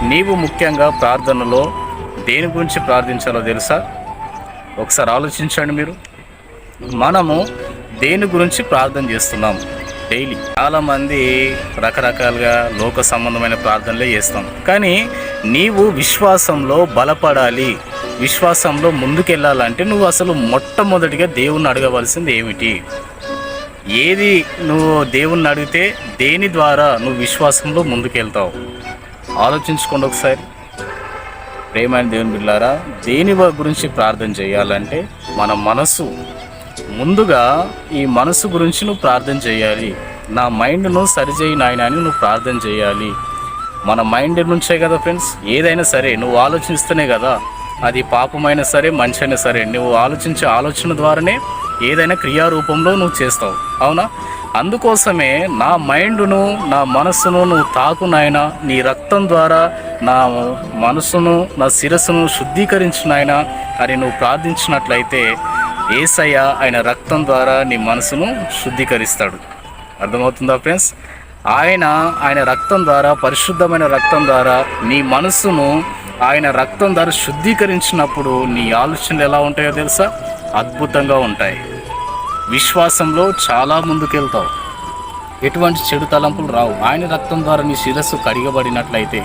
నీవు ముఖ్యంగా ప్రార్థనలో దేని గురించి ప్రార్థించాలో తెలుసా? ఒకసారి ఆలోచించండి మీరు. మనము దేని గురించి ప్రార్థన చేస్తున్నాం డైలీ? చాలామంది రకరకాలుగా లోక సంబంధమైన ప్రార్థనలే చేస్తాం. కానీ నీవు విశ్వాసంలో బలపడాలి, విశ్వాసంలో ముందుకెళ్ళాలంటే నువ్వు అసలు మొట్టమొదటిగా దేవుణ్ణి అడగవలసింది ఏమిటి? ఏది నువ్వు దేవుణ్ణి అడిగితే దేని ద్వారా నువ్వు విశ్వాసంలో ముందుకెళ్తావు? ఆలోచించుకోండి ఒకసారి. ప్రేమైన దేవుని బిడ్డలారా, దేని గురించి ప్రార్థన చేయాలంటే మన మనసు, ముందుగా ఈ మనసు గురించి నువ్వు ప్రార్థన చేయాలి. నా మైండ్ను సరిచేయి నాయన అని నువ్వు ప్రార్థన చేయాలి. మన మైండ్ నుంచే కదా ఫ్రెండ్స్ ఏదైనా సరే నువ్వు ఆలోచిస్తేనే కదా, అది పాపమైనా సరే మంచి అయినా సరే నువ్వు ఆలోచించే ఆలోచన ద్వారానే ఏదైనా క్రియారూపంలో నువ్వు చేస్తావు, అవునా? అందుకోసమే నా మైండ్ను, నా మనస్సును నువ్వు తాకు నాయన, నీ రక్తం ద్వారా నా మనసును, నా శిరస్సును శుద్ధీకరించు నాయన అని నువ్వు ప్రార్థించినట్లయితే యేసయ్య ఆయన రక్తం ద్వారా నీ మనసును శుద్ధీకరిస్తాడు. అర్థమవుతుందా ఫ్రెండ్స్? ఆయన రక్తం ద్వారా, పరిశుద్ధమైన రక్తం ద్వారా నీ మనసును ఆయన రక్తం ద్వారా శుద్ధీకరించినప్పుడు నీ ఆలోచనలు ఎలా ఉంటాయో తెలుసా? అద్భుతంగా ఉంటాయి. విశ్వాసంలో చాలా ముందుకెళ్తావు. ఎటువంటి చెడు తలంపులు రావు. ఆయన రక్తం ద్వారా నీ శిరస్సు కడిగబడినట్లయితే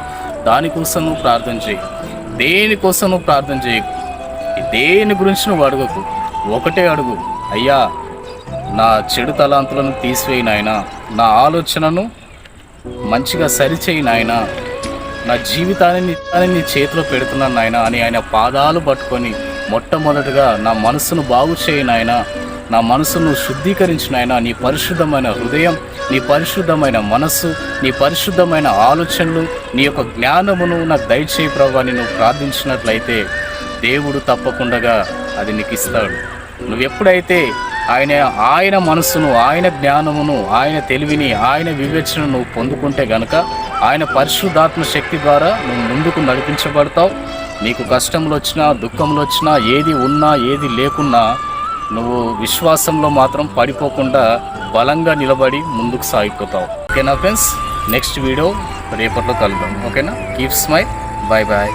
దానికోసం నువ్వు ప్రార్థన చేయి. దేనికోసం నువ్వు ప్రార్థన చేయకు, దేని గురించి నువ్వు అడగకు. ఒకటే అడుగు, అయ్యా నా చెడు తలాంతులను తీసివేయి నాయన, నా ఆలోచనను మంచిగా సరిచేయి నాయన, నా జీవితాన్ని నీ చేతిలో పెడుతున్నాను నాయన అని ఆయన పాదాలు పట్టుకొని మొట్టమొదటిగా నా మనసును బాగు చేయి నాయన, నా మనసును శుద్ధీకరించిన ఆయన, నీ పరిశుద్ధమైన హృదయం, నీ పరిశుద్ధమైన మనస్సు, నీ పరిశుద్ధమైన ఆలోచనలు, నీ యొక్క జ్ఞానమును నాకు దయచేయి ప్రభువా అని నువ్వు ప్రార్థించినట్లయితే దేవుడు తప్పకుండా అది నీకు ఇస్తాడు. నువ్వెప్పుడైతే ఆయన మనస్సును, ఆయన జ్ఞానమును, ఆయన తెలివిని, ఆయన వివేచనను నువ్వు పొందుకుంటే గనుక ఆయన పరిశుద్ధాత్మ శక్తి ద్వారా నువ్వు ముందుకు నడిపించబడతావు. నీకు కష్టములు వచ్చినా, దుఃఖములు వచ్చినా, ఏది ఉన్నా ఏది లేకున్నా నువ్వు విశ్వాసంలో మాత్రం పడిపోకుండా బలంగా నిలబడి ముందుకు సాగిపోతావు. ఓకేనా ఫ్రెండ్స్? నెక్స్ట్ వీడియో రేపట్లో కలుద్దాం. ఓకేనా? Keep smile. Bye bye.